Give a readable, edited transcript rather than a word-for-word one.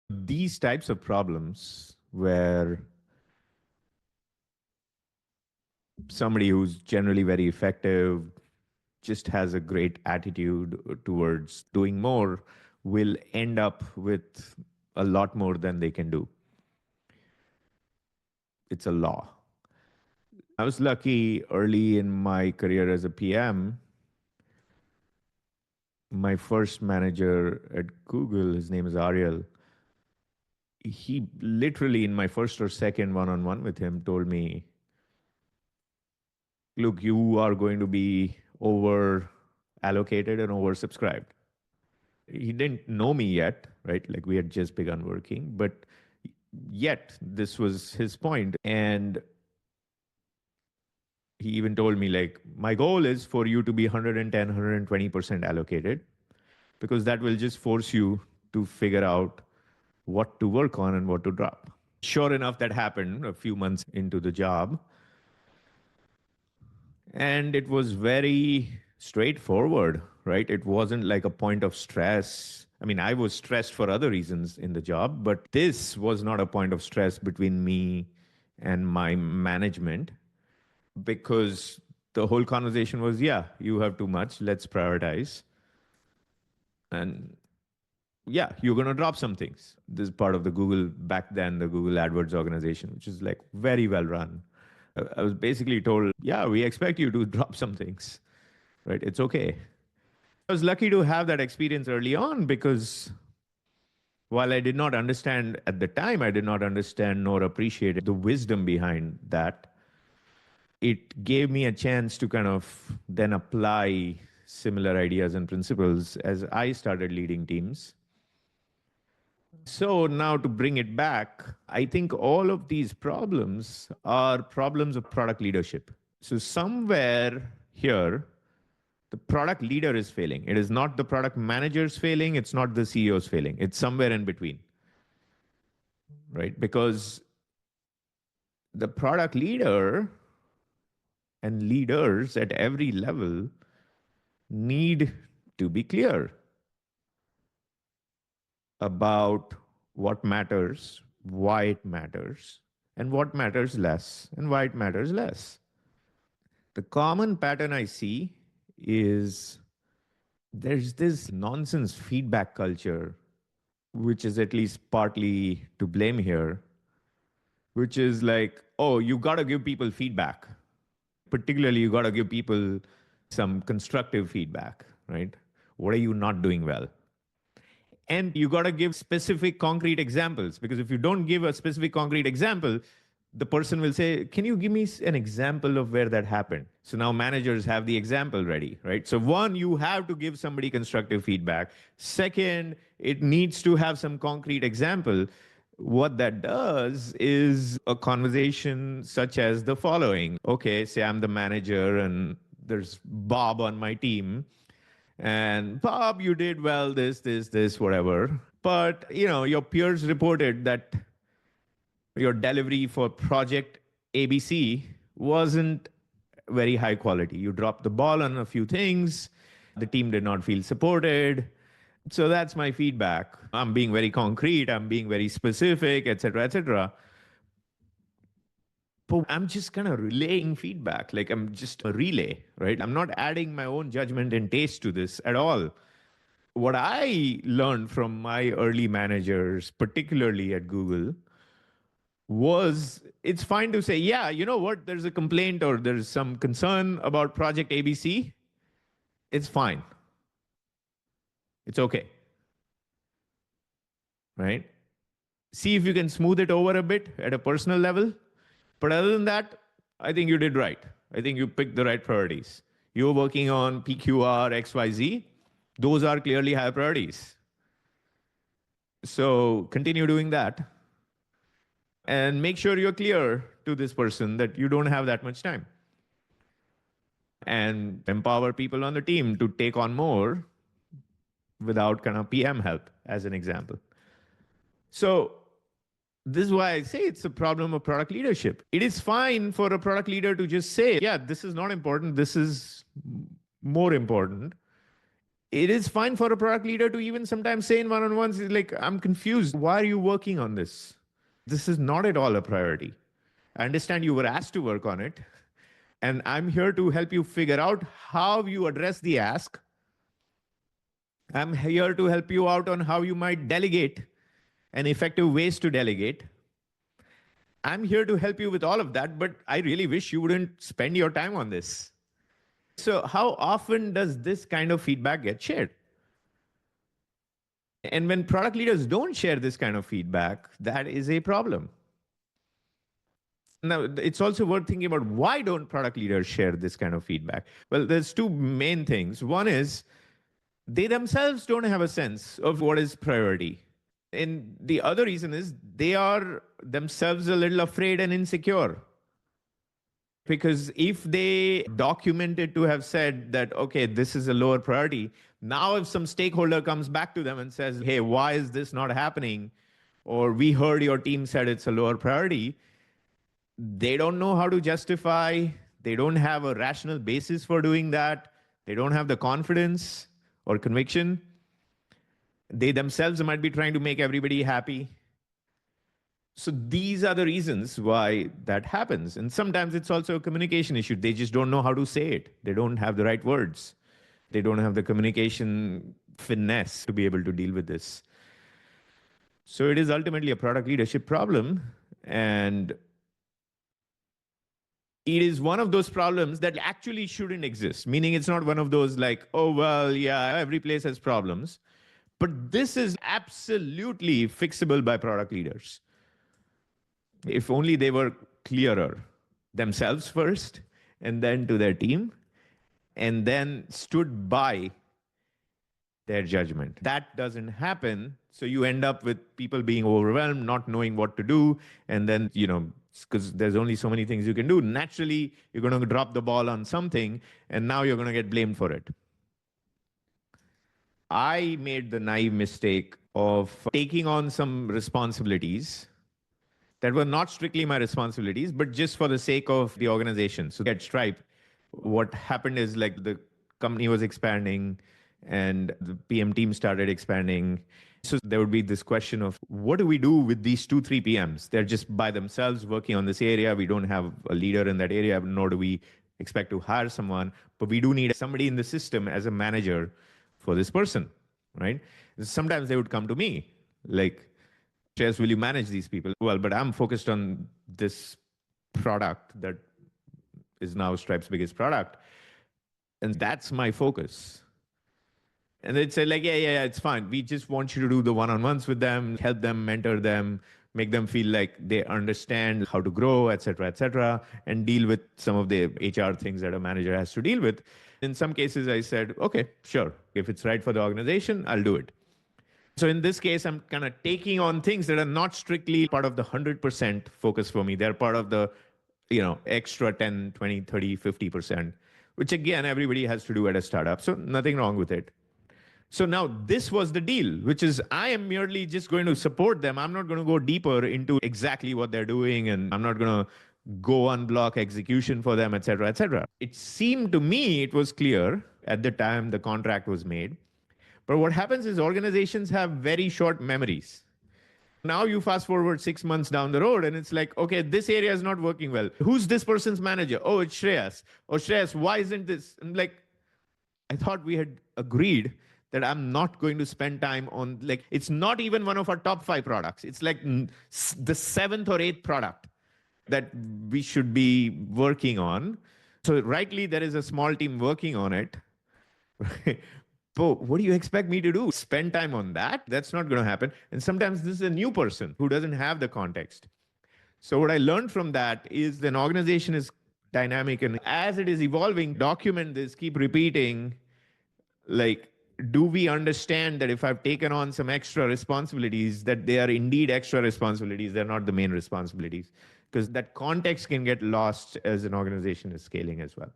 These types of problems where somebody who's generally very effective just has a great attitude towards doing more will end up with a lot more than they can do. It's a law. I was lucky early in my career as a PM. My first manager at Google, his name is Ariel, he literally, in my first or second one on one with him, told me, look, you are going to be over allocated and oversubscribed. He didn't know me yet, right? Like we had just begun working, but yet this was his point. And he even told me, like, my goal is for you to be 110, 120% allocated, because that will just force you to figure out what to work on and what to drop. Sure enough, that happened a few months into the job. And it was very straightforward, right? It wasn't like a point of stress. I mean, I was stressed for other reasons in the job, but this was not a point of stress between me and my management, because the whole conversation was, yeah, you have too much, let's prioritize. And yeah, you're going to drop some things. This is part of the Google, back then, the Google AdWords organization, which is like very well run. I was basically told, yeah, we expect you to drop some things, right? It's okay. I was lucky to have that experience early on, because while I did not understand at the time, I did not understand nor appreciate the wisdom behind that. It gave me a chance to kind of then apply similar ideas and principles as I started leading teams. So now to bring it back, I think all of these problems are problems of product leadership. So somewhere here, the product leader is failing. It is not the product manager's failing. It's not the CEO's failing. It's somewhere in between, right? Because the product leader and leaders at every level need to be clear about what matters, why it matters, and what matters less, and why it matters less. The common pattern I see is there's this nonsense feedback culture, which is at least partly to blame here, which is like, oh, you got to give people feedback. Particularly, you got to give people some constructive feedback, right? What are you not doing well? And you got to give specific concrete examples, because if you don't give a specific concrete example, the person will say, can you give me an example of where that happened? So now managers have the example ready, right? So one, you have to give somebody constructive feedback. Second, it needs to have some concrete example. What that does is a conversation such as the following. Okay, say I'm the manager and there's Bob on my team. And Bob, you did well, this, whatever. But, your peers reported that your delivery for project ABC wasn't very high quality. You dropped the ball on a few things. The team did not feel supported. So that's my feedback. I'm being very concrete. I'm being very specific, et cetera, et cetera. But I'm just kind of relaying feedback. Like I'm just a relay, right? I'm not adding my own judgment and taste to this at all. What I learned from my early managers, particularly at Google, was it's fine to say, yeah, you know what, there's a complaint or there's some concern about project ABC. It's fine. It's okay. Right? See if you can smooth it over a bit at a personal level. But other than that, I think you did right. I think you picked the right priorities. You're working on PQR, XYZ. Those are clearly high priorities. So continue doing that. And make sure you're clear to this person that you don't have that much time. And empower people on the team to take on more without kind of PM help, as an example. So this is why I say it's a problem of product leadership. It is fine for a product leader to just say, yeah, this is not important, this is more important. It is fine for a product leader to even sometimes say in one-on-ones, like, I'm confused. Why are you working on this? This is not at all a priority. I understand you were asked to work on it, and I'm here to help you figure out how you address the ask. I'm here to help you out on how you might delegate and effective ways to delegate. I'm here to help you with all of that, but I really wish you wouldn't spend your time on this. So, how often does this kind of feedback get shared? And when product leaders don't share this kind of feedback, that is a problem. Now, it's also worth thinking about why don't product leaders share this kind of feedback? Well, there's two main things. One is they themselves don't have a sense of what is priority. And the other reason is they are themselves a little afraid and insecure. Because if they documented to have said that, okay, this is a lower priority, now if some stakeholder comes back to them and says, hey, why is this not happening? Or we heard your team said it's a lower priority, they don't know how to justify, they don't have a rational basis for doing that, they don't have the confidence or conviction. They themselves might be trying to make everybody happy. So these are the reasons why that happens. And sometimes it's also a communication issue. They just don't know how to say it. They don't have the right words. They don't have the communication finesse to be able to deal with this. So it is ultimately a product leadership problem. And it is one of those problems that actually shouldn't exist, meaning it's not one of those like, oh, well, yeah, every place has problems. But this is absolutely fixable by product leaders. If only they were clearer themselves first, and then to their team, and then stood by their judgment. That doesn't happen. So you end up with people being overwhelmed, not knowing what to do. And then, because there's only so many things you can do, naturally, you're going to drop the ball on something, and now you're going to get blamed for it. I made the naive mistake of taking on some responsibilities that were not strictly my responsibilities, but just for the sake of the organization. So at Stripe, what happened is like the company was expanding and the PM team started expanding. So there would be this question of what do we do with these 2, 3 PMs? They're just by themselves working on this area. We don't have a leader in that area, nor do we expect to hire someone, but we do need somebody in the system as a manager for this person, right? Sometimes they would come to me like, Jess, will you manage these people? Well, but I'm focused on this product that is now Stripe's biggest product. And that's my focus. And they'd say, like, yeah, it's fine. We just want you to do the one-on-ones with them, help them, mentor them, make them feel like they understand how to grow, et cetera, and deal with some of the HR things that a manager has to deal with. In some cases, I said, okay, sure. If it's right for the organization, I'll do it. So in this case, I'm kind of taking on things that are not strictly part of the 100% focus for me. They're part of the, extra 10, 20, 30, 50%, which again, everybody has to do at a startup. So nothing wrong with it. So now this was the deal, which is I am merely just going to support them. I'm not going to go deeper into exactly what they're doing, and I'm not going to go unblock execution for them, et cetera, et cetera. It seemed to me it was clear at the time the contract was made. But what happens is organizations have very short memories. Now you fast forward 6 months down the road and it's like, okay, this area is not working well. Who's this person's manager? Oh, it's Shreyas. Oh, Shreyas, why isn't this? I'm like, I thought we had agreed that I'm not going to spend time on, like, it's not even one of our top 5 products. It's like the 7th or 8th product that we should be working on. So rightly, there is a small team working on it. But what do you expect me to do? Spend time on that? That's not going to happen. And sometimes this is a new person who doesn't have the context. So what I learned from that is an organization is dynamic, and as it is evolving, document this, keep repeating, like, do we understand that if I've taken on some extra responsibilities, that they are indeed extra responsibilities, they're not the main responsibilities? Because that context can get lost as an organization is scaling as well.